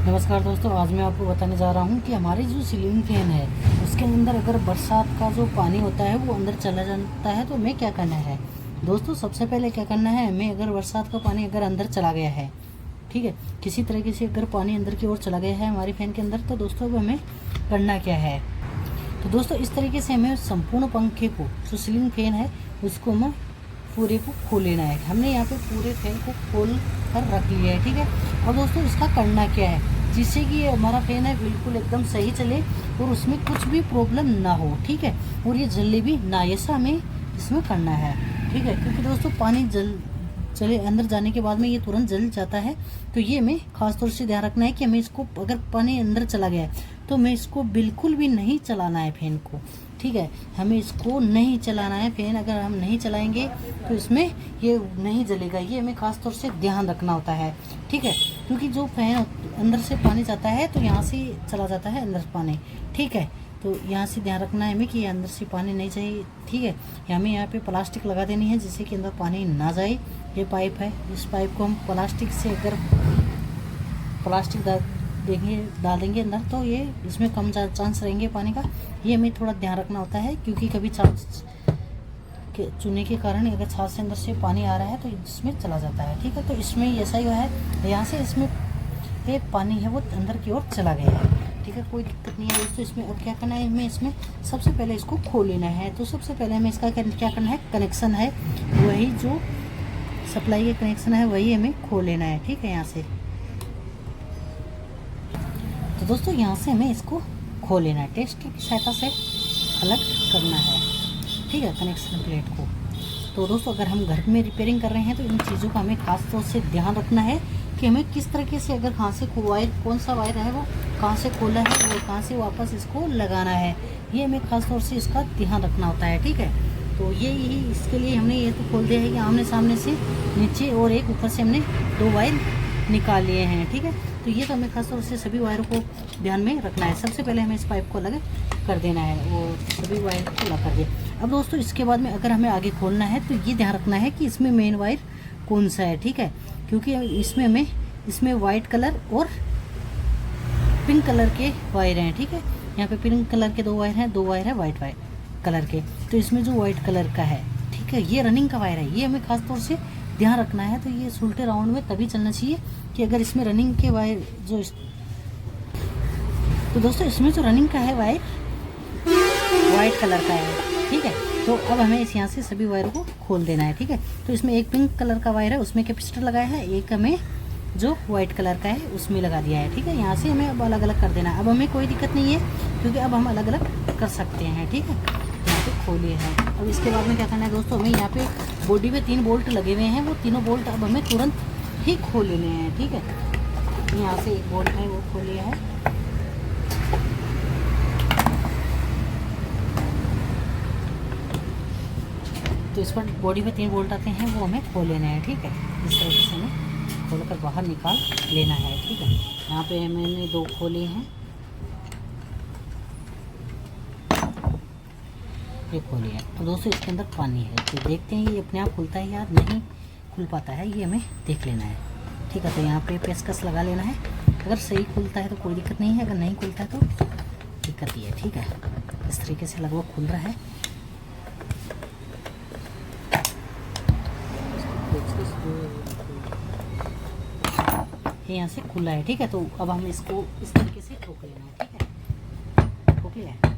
नमस्कार दोस्तों, आज मैं आपको बताने जा रहा हूँ कि हमारे जो सीलिंग फैन है उसके अंदर अगर बरसात का जो पानी होता है वो अंदर चला जाता है तो हमें क्या करना है। दोस्तों सबसे पहले क्या करना है, हमें अगर बरसात का पानी अगर अंदर चला गया है, ठीक है, किसी तरीके से अगर पानी अंदर की ओर चला गया है हमारी फ़ैन के अंदर, तो दोस्तों अब हमें करना क्या है। तो दोस्तों इस तरीके से हमें संपूर्ण पंखे को, जो सीलिंग फैन है उसको हमें पूरे को खोल लेना है। हमने यहाँ पे पूरे फैन को खोल कर रख लिया है, ठीक है। और दोस्तों इसका करना क्या है, जिससे कि ये हमारा फैन है बिल्कुल एकदम सही चले और उसमें कुछ भी प्रॉब्लम ना हो, ठीक है, और ये जले भी ना, ऐसा हमें इसमें करना है, ठीक है। क्योंकि दोस्तों पानी चले अंदर जाने के बाद में ये तुरंत जल जाता है, तो ये हमें खास तौर से ध्यान रखना है कि हमें इसको, अगर पानी अंदर चला गया है तो हमें इसको बिल्कुल भी नहीं चलाना है फैन को, ठीक है। हमें इसको नहीं चलाना है फैन, अगर हम नहीं चलाएंगे तो इसमें ये नहीं जलेगा, ये हमें खास तौर से ध्यान रखना होता है, ठीक है। क्योंकि जो फैन अंदर से पानी जाता है तो यहाँ से चला जाता है अंदर पानी, ठीक है। तो यहाँ से ध्यान रखना है हमें कि अंदर से पानी नहीं जाए, ठीक है। हमें यहाँ पे प्लास्टिक लगा देनी है जिससे कि अंदर पानी ना जाए। ये पाइप है, इस पाइप को हम प्लास्टिक से, अगर प्लास्टिक डाल देंगे अंदर तो ये इसमें कम चांस रहेंगे पानी का। ये हमें थोड़ा ध्यान रखना होता है, क्योंकि कभी चांस के चुने के कारण अगर छाछ से अंदर से पानी आ रहा है तो इसमें चला जाता है, ठीक है। तो इसमें ऐसा ही हुआ है, यहाँ से इसमें ये पानी है वो अंदर की ओर चला गया है, ठीक है, कोई दिक्कत नहीं है दोस्तों। इसमें अब क्या करना है, हमें इसमें सबसे पहले इसको खोल लेना है। तो सबसे पहले हमें इसका क्या करना है, कनेक्शन है वही, जो सप्लाई का कनेक्शन है वही हमें खोल लेना है, ठीक है, यहाँ से। तो दोस्तों यहाँ से हमें इसको खोल लेना है, टेस्टर की सहायता से अलग करना है, ठीक है, कनेक्शन प्लेट को। तो दोस्तों अगर हम घर में रिपेयरिंग कर रहे हैं तो इन चीज़ों का हमें खास तौर से ध्यान रखना है कि हमें किस तरीके से, अगर कहाँ से वायर, कौन सा वायर है वो कहाँ से खोला है और कहाँ से वापस इसको लगाना है, ये हमें खास तौर से इसका ध्यान रखना होता है, ठीक है। तो यही इसके लिए हमने ये तो खोल दिया है कि आमने सामने से नीचे और एक ऊपर से हमने 2 वायर निकाल लिए हैं, ठीक है। तो ये तो हमें खास तौर से सभी वायरों को ध्यान में रखना है। सबसे पहले हमें इस पाइप को अलग कर देना है, वो सभी वायर को अलग कर दिया। अब दोस्तों इसके बाद में अगर हमें आगे खोलना है तो ये ध्यान रखना है कि इसमें मेन वायर कौन सा है, ठीक है, क्योंकि इसमें वाइट कलर और पिंक कलर के वायर हैं, ठीक है। यहाँ पे पिंक कलर के 2 वायर हैं, 2 वायर है वाइट कलर के। तो इसमें जो वाइट कलर का है, ठीक है, ये रनिंग का वायर है, ये हमें खास तौर से ध्यान रखना है। तो ये उल्टे राउंड में तभी चलना चाहिए कि अगर इसमें रनिंग के वायर तो दोस्तों इसमें जो रनिंग का है वायर वाइट कलर का है, ठीक है। तो अब हमें यहाँ से सभी वायर को खोल देना है, ठीक है। तो इसमें एक पिंक कलर का वायर है, उसमें कैपेसिटर लगाया है, एक हमें जो वाइट कलर का है उसमें लगा दिया है, ठीक है। यहाँ से हमें अब अलग अलग कर देना है। अब हमें कोई दिक्कत नहीं है क्योंकि अब हम अलग अलग कर सकते हैं, ठीक है। यहाँ पे खोलिए है। अब इसके बाद में क्या करना है दोस्तों, हमें यहाँ पे बॉडी पे 3 बोल्ट लगे हुए हैं, वो तीनों बोल्ट अब हमें तुरंत ही खोल लेने हैं, ठीक है। यहाँ से एक बोल्ट है वो खोल लिया है, तो इस पर बॉडी में 3 बोल्ट आते हैं, वो हमें खोल लेना है, ठीक है। इस तरीके से हमें खोलकर बाहर निकाल लेना है, ठीक है। यहाँ पे मैंने 2 खोले हैं, ये खोली है। तो दोस्तों इसके अंदर पानी है, तो देखते हैं ये अपने आप खुलता है या नहीं खुल पाता है, ये हमें देख लेना है, ठीक है। तो यहाँ पे पेचकस लगा लेना है, अगर सही खुलता है तो कोई दिक्कत नहीं है, अगर नहीं खुलता है तो दिक्कत ही है, ठीक है। इस तरीके से लगभग खुल रहा है। यहाँ से खुला है, ठीक है। तो अब हम इसको इस तरीके से ठोक लेना है, ठीक है, ठोक लिया है।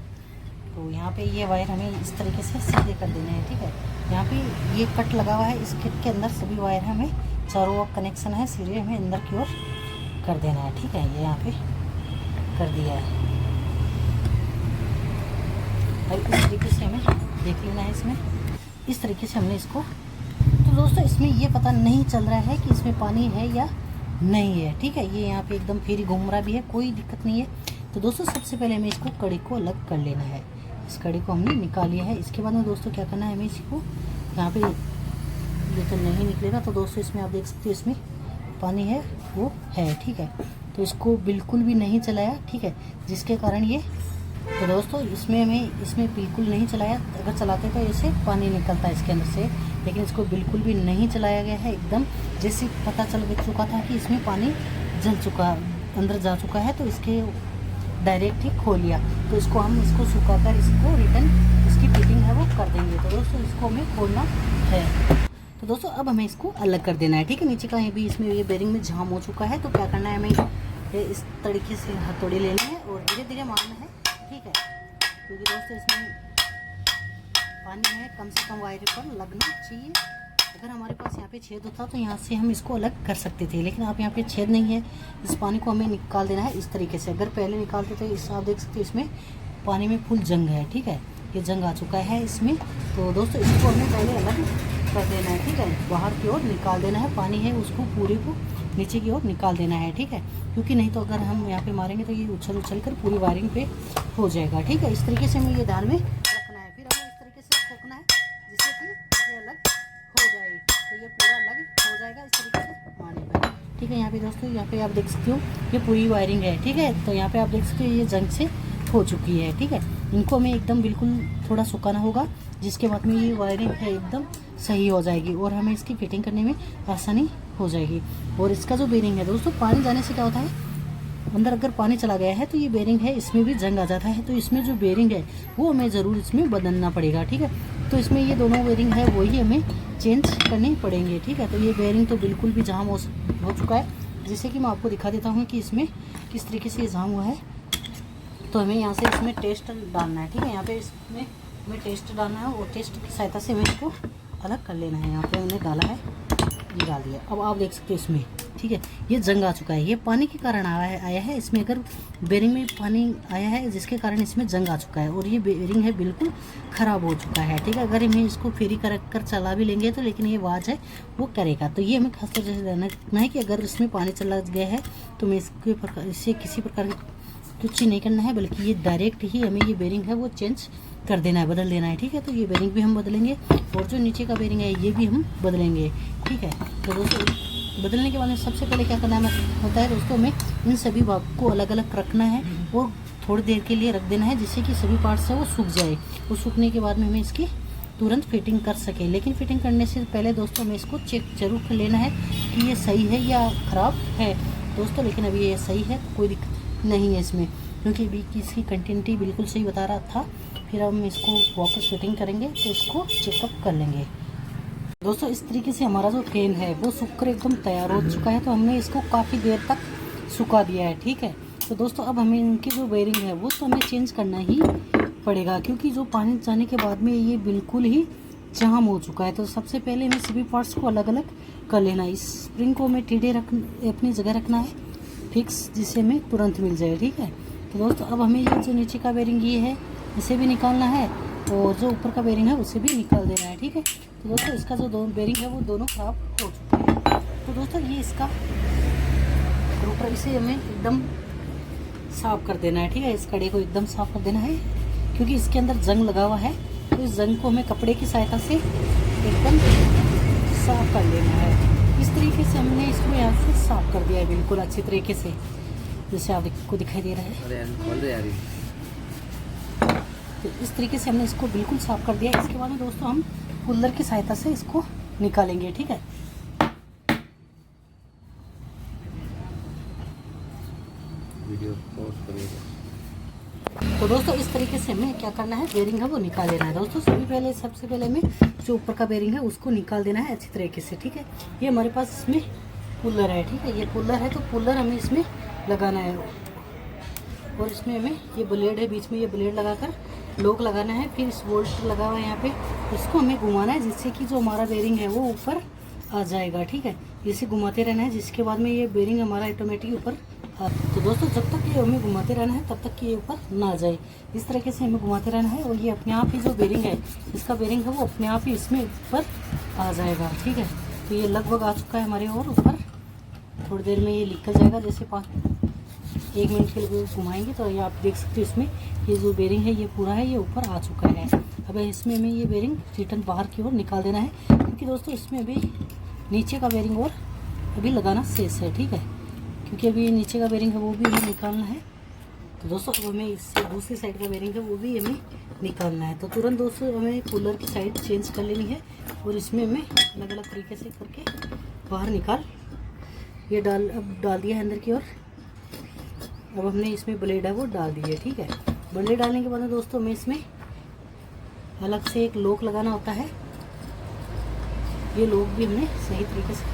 तो यहाँ पे ये वायर हमें इस तरीके से सीधे कर देने हैं, ठीक है। यहाँ पे ये कट लगा हुआ है, इस कट के अंदर सभी वायर हमें चारों ओर कनेक्शन है, सीधे हमें अंदर की ओर कर देना है, ठीक है। ये यहाँ पे कर दिया है। और इस तरीके से हमें देख लेना है, इसमें इस तरीके से हमने इसको। तो दोस्तों इसमें ये पता नहीं चल रहा है कि इसमें पानी है या नहीं है, ठीक है। ये यहाँ पे एकदम फिर घूम रहा भी है, कोई दिक्कत नहीं है। तो दोस्तों सबसे पहले हमें इसको कड़ी को अलग कर लेना है, इस कड़ी को हमने निकाल लिया है। इसके बाद में दोस्तों क्या करना है, हमें इसको यहाँ पे, ये तो नहीं निकलेगा, तो दोस्तों इसमें आप देख सकते हो इसमें पानी है वो है, ठीक है। तो इसको बिल्कुल भी नहीं चलाया, ठीक है, जिसके कारण ये, तो दोस्तों इसमें बिल्कुल नहीं चलाया, अगर चलाते तो ऐसे पानी निकलता है इसके अंदर से, लेकिन इसको बिल्कुल भी नहीं चलाया गया है। एकदम जैसे पता चल चुका था कि इसमें पानी अंदर जा चुका है, तो इसके डायरेक्ट ही खोल लिया। तो इसको सुखा कर इसको रिटर्न इसकी फिटिंग है वो कर देंगे। तो दोस्तों इसको हमें खोलना है। तो दोस्तों अब हमें इसको अलग कर देना है, ठीक है। नीचे का ये भी इसमें ये बेरिंग में जाम हो चुका है। तो क्या करना है, हमें इस तरीके से हथौड़ी लेनी है और धीरे धीरे मारना है, ठीक है। क्योंकि दोस्तों इसमें पानी है, कम से कम वायर पर लगना चाहिए। अगर हमारे पास यहाँ पे छेद होता तो यहाँ से हम इसको अलग कर सकते थे, लेकिन आप यहाँ पे छेद नहीं है। इस पानी को हमें निकाल देना है इस तरीके से। अगर पहले निकालते तो इस आप देख सकते हो इसमें पानी में फुल जंग है, ठीक है। ये जंग आ चुका है इसमें। तो दोस्तों इसको हमें पहले अलग कर देना है, ठीक है। बाहर की ओर निकाल देना है, पानी है उसको पूरे को नीचे की ओर निकाल देना है, ठीक है। क्योंकि नहीं तो अगर हम यहाँ पे मारेंगे तो ये उछल कर पूरी वायरिंग पे हो जाएगा, ठीक है। इस तरीके से हमें ये ध्यान में रखना है। फिर हमें इस तरीके से ठोकना है जिससे कि ये अलग हो जाए। तो ये पूरा अलग हो जाएगा इस तरीके से मारने पर, ठीक है। यहाँ पे दोस्तों यहाँ पे आप देख सकते हो ये पूरी वायरिंग है, ठीक है। तो यहाँ पे आप देख सकते हो ये जंग से हो चुकी है, ठीक है। इनको हमें एकदम बिल्कुल थोड़ा सुखाना होगा, जिसके बाद में ये वायरिंग है एकदम सही हो जाएगी और हमें इसकी फिटिंग करने में आसानी हो जाएगी। और इसका जो बेरिंग है दोस्तों, पानी जाने से क्या होता है, अंदर अगर पानी चला गया है तो ये बेरिंग है इसमें भी जंग आ जाता है। तो इसमें जो बेरिंग है वो हमें ज़रूर इसमें बदलना पड़ेगा, ठीक है। तो इसमें ये दोनों बेरिंग है वही हमें चेंज करने पड़ेंगे, ठीक है। तो ये बेरिंग तो बिल्कुल भी जाम हो चुका है, जैसे कि मैं आपको दिखा देता हूँ कि इसमें किस तरीके से जाम हुआ है। तो हमें यहाँ से इसमें टेस्ट डालना है, ठीक है। यहाँ पे इसमें हमें टेस्ट डालना है और टेस्ट की सहायता से हमें इसको अलग कर लेना है। यहाँ पे हमने डाला है, ये डाल दिया। अब आप देख सकते हो इसमें, ठीक है, ये जंग आ चुका है। ये पानी के कारण आया है इसमें। अगर बेरिंग में पानी आया है जिसके कारण इसमें जंग आ चुका है और ये बेरिंग है बिल्कुल ख़राब हो चुका है, ठीक है। अगर हमें इसको फ्री कर चला भी लेंगे तो लेकिन ये आवाज़ है वो करेगा। तो ये हमें खास तौर से ध्यान रखना है कि अगर इसमें पानी चला गया है तो हमें इससे किसी प्रकार कुछ नहीं करना है, बल्कि ये डायरेक्ट ही हमें ये बेरिंग है वो चेंज कर देना है, बदल देना है, ठीक है। तो ये बेरिंग भी हम बदलेंगे और जो नीचे का बेरिंग है ये भी हम बदलेंगे, ठीक है। तो दोस्तों बदलने के बाद में सबसे पहले क्या करना होता है दोस्तों, हमें इन सभी भाग को अलग अलग रखना है और थोड़ी देर के लिए रख देना है, जिससे कि सभी पार्ट्स है वो सूख जाए। और सूखने के बाद में हमें इसकी तुरंत फिटिंग कर सकें। लेकिन फिटिंग करने से पहले दोस्तों हमें इसको चेक जरूर कर लेना है कि ये सही है या ख़राब है दोस्तों। लेकिन अभी ये सही है, कोई दिक्कत नहीं है इसमें, क्योंकि अभी इसकी कंटिन्यूटी बिल्कुल सही बता रहा था। फिर हम इसको वापस फिटिंग करेंगे तो इसको चेकअप कर लेंगे। दोस्तों इस तरीके से हमारा जो फैन है वो सूख कर एकदम तैयार हो चुका है। तो हमने इसको काफ़ी देर तक सुखा दिया है, ठीक है। तो दोस्तों अब हमें इनकी जो बेरिंग है वो तो हमें चेंज करना ही पड़ेगा, क्योंकि जो पानी जाने के बाद में ये बिल्कुल ही जाम हो चुका है। तो सबसे पहले हमें सभी पार्ट्स को अलग अलग कर लेना है। इस स्प्रिंग को हमें टेढ़े अपनी जगह रखना है फिक्स, जिससे हमें तुरंत मिल जाए, ठीक है। तो दोस्तों अब हमें ये जो नीचे का बेरिंग ये है इसे भी निकालना है और जो ऊपर का बेरिंग है उसे भी निकाल देना है, ठीक है। तो दोस्तों इसका जो दोनों बेरिंग है वो दोनों ख़राब हो चुके हैं। तो दोस्तों ये इसका रोटर, इसे हमें एकदम साफ़ कर देना है, ठीक है। इस कड़े को एकदम साफ़ कर देना है, क्योंकि इसके अंदर जंग लगा हुआ है। तो इस जंग को हमें कपड़े की सहायता से एकदम साफ़ कर लेना है। इस तरीके से हमने इसको यहाँ से साफ़ कर दिया है बिल्कुल अच्छी तरीके से, जैसे आपको दिखाई दे रहा है। तो इस तरीके से हमने इसको बिल्कुल साफ़ कर दिया। इसके बाद में दोस्तों हम कूलर की सहायता से इसको निकालेंगे, ठीक है। वीडियो पॉज करिएगा। तो दोस्तों इस तरीके से हमें क्या करना है, बेरिंग है वो निकाल देना है दोस्तों। सबसे पहले हमें जो ऊपर का बेरिंग है उसको निकाल देना है अच्छी तरीके से, ठीक है। ये हमारे पास इसमें कूलर है, ठीक है। ये कूलर है, तो कूलर हमें इसमें लगाना है और इसमें हमें ये ब्लेड है, बीच में ये ब्लेड लगाकर लॉक लगाना है। फिर इस बोल्ट लगा हुआ है यहाँ पे, उसको हमें घुमाना है, जिससे कि जो हमारा बेरिंग है वो ऊपर आ जाएगा, ठीक है। इसे घुमाते रहना है, जिसके बाद में ये बेरिंग हमारा ऑटोमेटिक ऊपर तो दोस्तों जब तक ये हमें घुमाते रहना है तब तक कि ये ऊपर ना आ जाए। इस तरीके से हमें घुमाते रहना है और ये अपने आप ही जो बेरिंग है, इसका बेरिंग है वो अपने आप ही इसमें ऊपर आ जाएगा, ठीक है। तो ये लगभग आ चुका है हमारे और ऊपर। थोड़ी देर में ये निकल जाएगा, जैसे 1 मिनट के लिए घुमाएंगे तो ये आप देख सकते हो इसमें ये जो बेरिंग है ये पूरा है, ये ऊपर आ चुका है। अब इसमें हमें ये बेरिंग रिटर्न बाहर की ओर निकाल देना है, क्योंकि दोस्तों इसमें अभी नीचे का बेरिंग और अभी लगाना शेष है, ठीक है। क्योंकि अभी नीचे का बेरिंग है वो भी हमें निकालना है। तो दोस्तों अब हमें इससे दूसरी साइड का बेरिंग है वो भी हमें निकालना है। तो तुरंत दोस्तों हमें कूलर की साइड चेंज कर लेनी है और इसमें हमें अलग अलग तरीके से करके बाहर निकाल, ये डाल दिया है अंदर की ओर। अब हमने इसमें ब्लेड है वो डाल दी है, ठीक है। ब्लेड डालने के बाद में दोस्तों हमें इसमें अलग से एक लॉक लगाना होता है। ये लॉक भी हमने सही तरीके से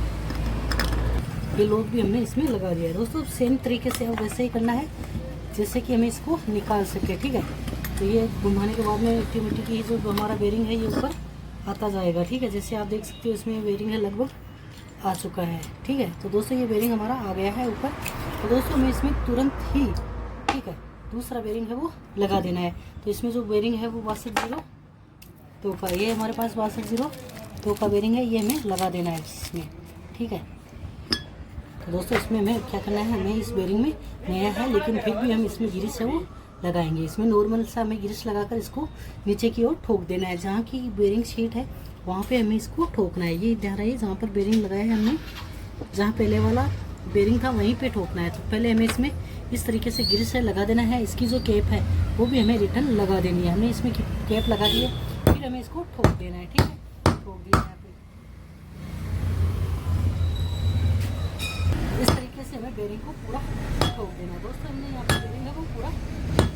इसमें लगा दिया है दोस्तों। सेम तरीके से अब वैसे ही करना है जैसे कि हमें इसको निकाल सके, ठीक है। तो ये घुमाने के बाद में ऑटोमेटिक ही जो हमारा बेरिंग है ये ऊपर आता जाएगा, ठीक है। जैसे आप देख सकते हो इसमें बेरिंग है लगभग आ चुका है, ठीक है। तो दोस्तों ये बेरिंग हमारा आ गया है ऊपर। तो दोस्तों हमें इसमें तुरंत ही, ठीक है, दूसरा बेरिंग है वो लगा देना है। तो इसमें जो बेरिंग है वो 6202 का, ये हमारे पास 6202 का बेरिंग है, ये हमें लगा देना है इसमें, ठीक है। तो दोस्तों इसमें हमें क्या करना है, हमें इस बेरिंग में नया है लेकिन फिर भी हम इसमें ग्रीस है वो लगाएंगे। इसमें नॉर्मल सा हमें ग्रीस लगाकर इसको नीचे की ओर ठोक देना है। जहाँ की बेरिंग शीट है वहाँ पे हमें इसको ठोकना है। ये ध्यान रही जहाँ पर बेरिंग लगाया है हमने, जहाँ पहले वाला बेरिंग था वहीं पे ठोकना है। तो पहले हमें इसमें इस तरीके से ग्रीस है लगा देना है। इसकी जो कैप है वो भी हमें रिटर्न लगा देनी है। हमने इसमें कैप लगा दी है, फिर हमें इसको ठोक देना है, ठीक है। ठोक दिया है इस तरीके से हमें बेरिंग को पूरा ठोक देना है। दोस्तों हमने यहाँ पर बेरिंग है वो पूरा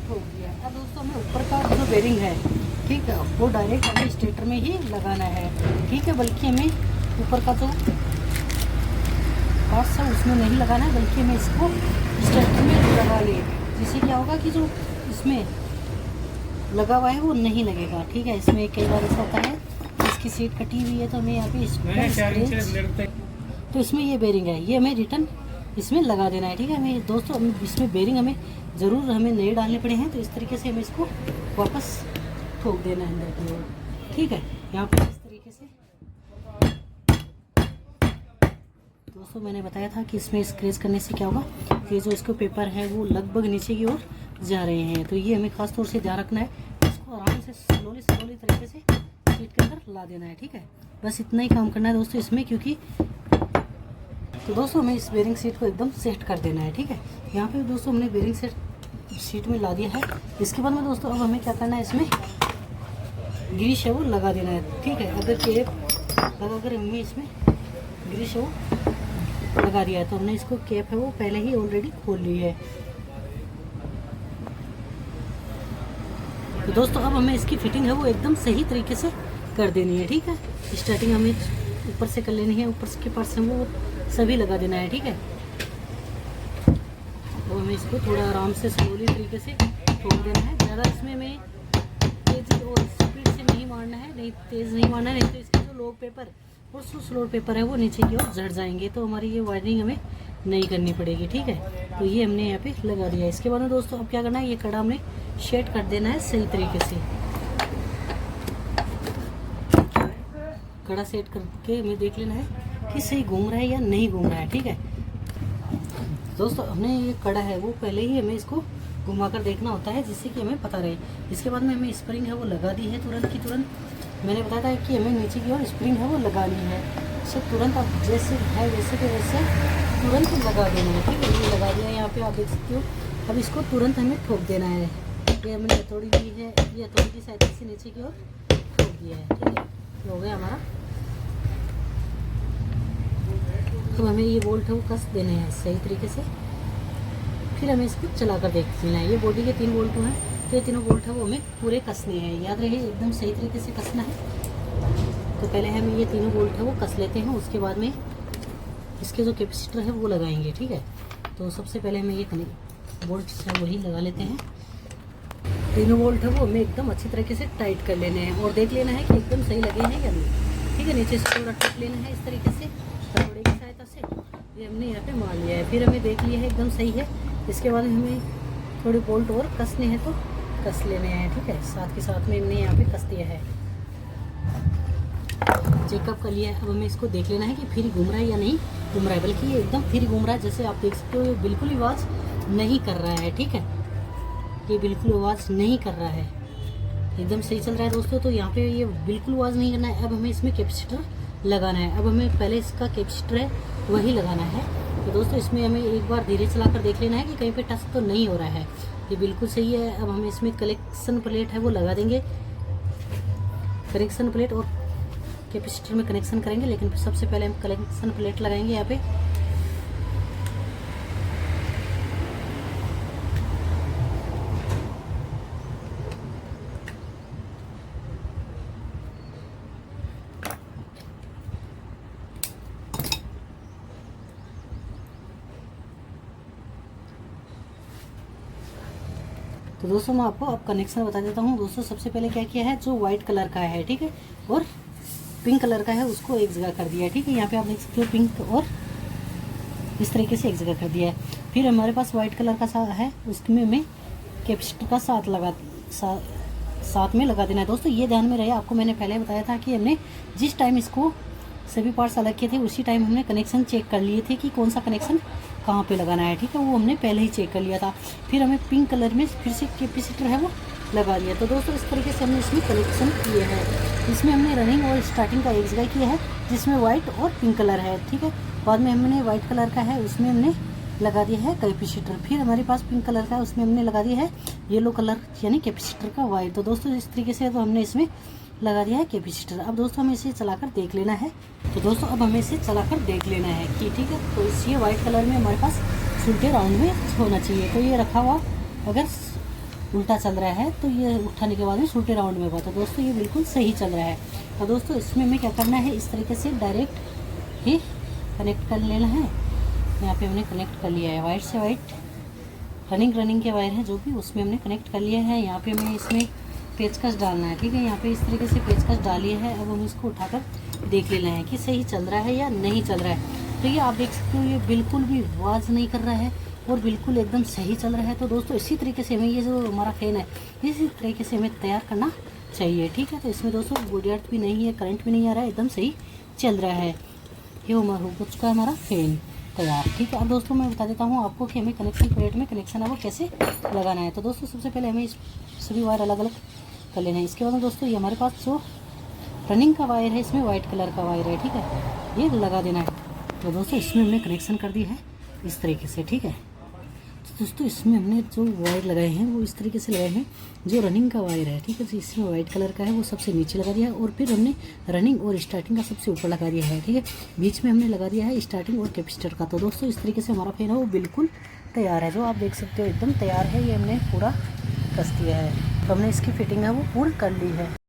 ठोक दिया है। अब दोस्तों हमें ऊपर का जो बेरिंग है, ठीक है, वो डायरेक्ट हमें स्टेटर में ही लगाना है, ठीक है। बल्कि हमें ऊपर का जो पार्ट्स है उसमें नहीं लगाना है, बल्कि हमें इसको स्टेटर में लगा ले। जिससे क्या होगा कि जो इसमें लगा हुआ है वो नहीं लगेगा, ठीक है। इसमें कई बार ऐसा होता है इसकी सीट कटी हुई है तो हमें यहाँ पे तो इसमें ये बेरिंग है, ये हमें रिटर्न इसमें लगा देना है, ठीक है। हमें दोस्तों इसमें बेरिंग हमें ज़रूर हमें नए डालने पड़े हैं। तो इस तरीके से हमें इसको वापस ठोक देना है अंदर की ओर, ठीक है। यहाँ पे इस तरीके से दोस्तों मैंने बताया था कि इसमें स्क्रैच करने से क्या होगा, ये जो इसको पेपर है वो लगभग नीचे की ओर जा रहे हैं। तो ये हमें खास तौर से ध्यान रखना है। इसको आराम से स्लोली तरीके से सीट के अंदर ला देना है, ठीक है। बस इतना ही काम करना है दोस्तों इसमें, क्योंकि तो दोस्तों हमें इस बेरिंग सीट को एकदम सेट कर देना है, ठीक है। यहाँ पे दोस्तों हमने बेरिंग सीट में ला दिया है। इसके बाद में दोस्तों अब हमें क्या करना है, इसमें ग्रीस है वो लगा देना है, ठीक है। अगर कैप लगाकर हमने इसमें ग्रीस है वो लगा दिया है तो हमने इसको कैप है वो पहले ही ऑलरेडी खोल ली है। तो दोस्तों अब हमें इसकी फिटिंग है वो एकदम सही तरीके से कर देनी है, ठीक है। स्टार्टिंग हमें ऊपर से कर लेनी है, ऊपर के पास हम वो सभी लगा देना है, ठीक है। तो हमें इसको थोड़ा आराम से स्लोली तरीके से ठोक देना है। ज़्यादा इसमें हमें तेज और स्पीड से नहीं मारना है, नहीं तेज़ नहीं मारना है, नहीं तो इसके जो लॉक पेपर और स्लोर पेपर है वो नीचे की ओर झड़ जाएंगे। तो हमारी ये वायरिंग हमें नहीं करनी पड़ेगी, ठीक है। तो ये हमने यहाँ पे लगा दिया है। इसके बाद में दोस्तों अब क्या करना है, ये कड़ा हमने सेट कर देना है सही तरीके से। कड़ा सेट करके हमें देख लेना है कि सही घूम रहा है या नहीं घूम रहा है, ठीक है। दोस्तों हमने ये कड़ा है वो पहले ही हमें इसको घुमाकर देखना होता है जिससे कि हमें पता रहे। इसके बाद में हमें स्प्रिंग है वो लगा दी है तुरंत की तुरंत। मैंने बताया था कि हमें नीचे की ओर स्प्रिंग है वो लगानी है। इसे तुरंत आप जैसे है वैसे के वैसे तुरंत लगा देना है, ठीक है। ये लगा दिया है यहाँ पे आप देख सकते हो। अब इसको तुरंत हमें ठोक देना है। ये हमने हथौड़ी दी है, ये हथौड़ी की सहायता से नीचे की ओर ठोक दिया है, ठीक है। हो गया हमारा। तो हमें ये बोल्ट है वो कस देने हैं सही तरीके से, फिर हमें इसको चला कर देख लेना है। ये बॉडी के 3 बोल्ट हैं तो ये तीनों बोल्ट है वो हमें पूरे कसने हैं। याद रहे एकदम सही तरीके से कसना है। तो पहले हम ये तीनों बोल्ट है वो कस लेते हैं, उसके बाद में इसके जो कैपेसिटर है वो लगाएंगे, ठीक है। तो सबसे पहले हमें ये बोल्ट है वही लगा लेते हैं। तीनों बोल्ट है वो हमें एकदम अच्छी तरीके से टाइट कर लेने हैं और देख लेना है कि एकदम सही लगे हैं या नहीं, ठीक है। नीचे से थोड़ा टच लेना है इस तरीके से हथौड़े की सहायता से। ये हमने यहाँ पे मार लिया है, फिर हमें देख लिया है एकदम सही है। इसके बाद हमें थोड़े बोल्ट और कसने हैं तो कस लेने हैं, ठीक है। साथ के साथ में हमने यहाँ पे कस दिया है, चेकअप कर लिया है। अब हमें इसको देख लेना है कि फिर घूम रहा है या नहीं घूम रहा है, बल्कि ये एकदम फिर घूम रहा है। जैसे आप देख सकते हो ये बिल्कुल आवाज़ नहीं कर रहा है, ठीक है। ये बिल्कुल आवाज़ नहीं कर रहा है, एकदम सही चल रहा है दोस्तों। तो यहाँ पे ये बिल्कुल आवाज़ नहीं करना है। अब हमें इसमें कैपेसिटर लगाना है। अब हमें पहले इसका कैपेसिटर है वही लगाना है। तो दोस्तों इसमें हमें एक बार धीरे चलाकर देख लेना है कि कहीं पे टच तो नहीं हो रहा है, ये बिल्कुल सही है। अब हम इसमें कनेक्शन प्लेट है वो लगा देंगे, कनेक्शन प्लेट और कैपेसिटर में कनेक्शन करेंगे। लेकिन सबसे पहले हम कनेक्शन प्लेट लगाएंगे यहाँ पे। तो दोस्तों मैं आपको अब कनेक्शन बता देता हूँ। दोस्तों सबसे पहले क्या किया है, जो व्हाइट कलर का है, ठीक है, और पिंक कलर का है, उसको एक जगह कर दिया है, ठीक है। यहाँ पे आप देख सकते हो पिंक और इस तरीके से एक जगह कर दिया है। फिर हमारे पास व्हाइट कलर का है, उसमें हमें कैपेसिटर का साथ में लगा देना है। दोस्तों ये ध्यान में रहे, आपको मैंने पहले बताया था कि हमने जिस टाइम इसको सभी पार्ट्स अलग किए थे उसी टाइम हमने कनेक्शन चेक कर लिए थे कि कौन सा कनेक्शन कहाँ पे लगाना है, ठीक है, वो हमने पहले ही चेक कर लिया था। फिर हमें पिंक कलर में फिर से कैपेसिटर है वो लगा दिया। तो दोस्तों इस तरीके से हमने इसमें कनेक्शन किए हैं। इसमें हमने रनिंग और स्टार्टिंग का एक जगह किया है जिसमें व्हाइट और पिंक कलर है, ठीक है। बाद में हमने व्हाइट कलर का है, उसमें हमने लगा दिया है कैपेसिटर। फिर हमारे पास पिंक कलर का है, उसमें हमने लगा दिया है येलो कलर यानी कैपेसिटर का वायर। तो दोस्तों इस तरीके से तो हमने इसमें लगा दिया है कैपेसिटर। अब दोस्तों हमें इसे चलाकर देख लेना है। तो दोस्तों अब हमें इसे चलाकर देख लेना है कि ठीक है, तो इस व्हाइट कलर में हमारे पास उल्टे राउंड में होना चाहिए। तो ये रखा हुआ अगर उल्टा चल रहा है तो ये उठाने के बाद में उल्टे राउंड में होगा। तो दोस्तों ये बिल्कुल सही चल रहा है। तो दोस्तों इसमें हमें क्या करना है, इस तरीके से डायरेक्ट ही कनेक्ट कर लेना है। यहाँ पे हमने कनेक्ट कर लिया है, वाइट से वाइट रनिंग के वायर हैं जो भी, उसमें हमने कनेक्ट कर लिया है। यहाँ पे हमें इसमें पेचकस डालना है, ठीक है। यहाँ पे इस तरीके से पेचकस डालिए है। अब हम इसको उठाकर देख लेना है कि सही चल रहा है या नहीं चल रहा है। तो ये आप देख सकते हो, ये बिल्कुल भी आवाज़ नहीं कर रहा है और बिल्कुल एकदम सही चल रहा है। तो दोस्तों इसी तरीके से हमें ये जो हमारा फैन है इसी तरीके से हमें तैयार करना चाहिए, ठीक है। तो इसमें दोस्तों बॉडी अर्थ भी नहीं है, करंट भी नहीं आ रहा है, एकदम सही चल रहा है। ये हमारा हो चुका है हमारा फैन तैयार, ठीक है। अब दोस्तों मैं बता देता हूँ आपको कि हमें कनेक्शन प्लेट में कनेक्शन है वो कैसे लगाना है। तो दोस्तों सबसे पहले हमें इस सभी वायर अलग अलग कर लेना है। इसके बाद दोस्तों ये हमारे पास जो रनिंग का वायर है, इसमें वाइट कलर का वायर है, ठीक है, ये लगा देना है। तो दोस्तों इसमें हमने कनेक्शन कर दिया है इस तरीके से, ठीक है। तो दोस्तों इसमें हमने जो वायर लगाए हैं वो इस तरीके से लगाए हैं। जो रनिंग का वायर है, ठीक है, तो इसमें वाइट कलर का है वो सबसे नीचे लगा दिया है और फिर हमने रनिंग और स्टार्टिंग का सबसे ऊपर लगा दिया है, ठीक है। बीच में हमने लगा दिया है स्टार्टिंग और कैपेसिटर का। तो दोस्तों इस तरीके से हमारा फैन है वो बिल्कुल तैयार है, जो आप देख सकते हो एकदम तैयार है। ये हमने पूरा कस दिया है। तो हमने इसकी फिटिंग है वो पूर्ण कर ली है।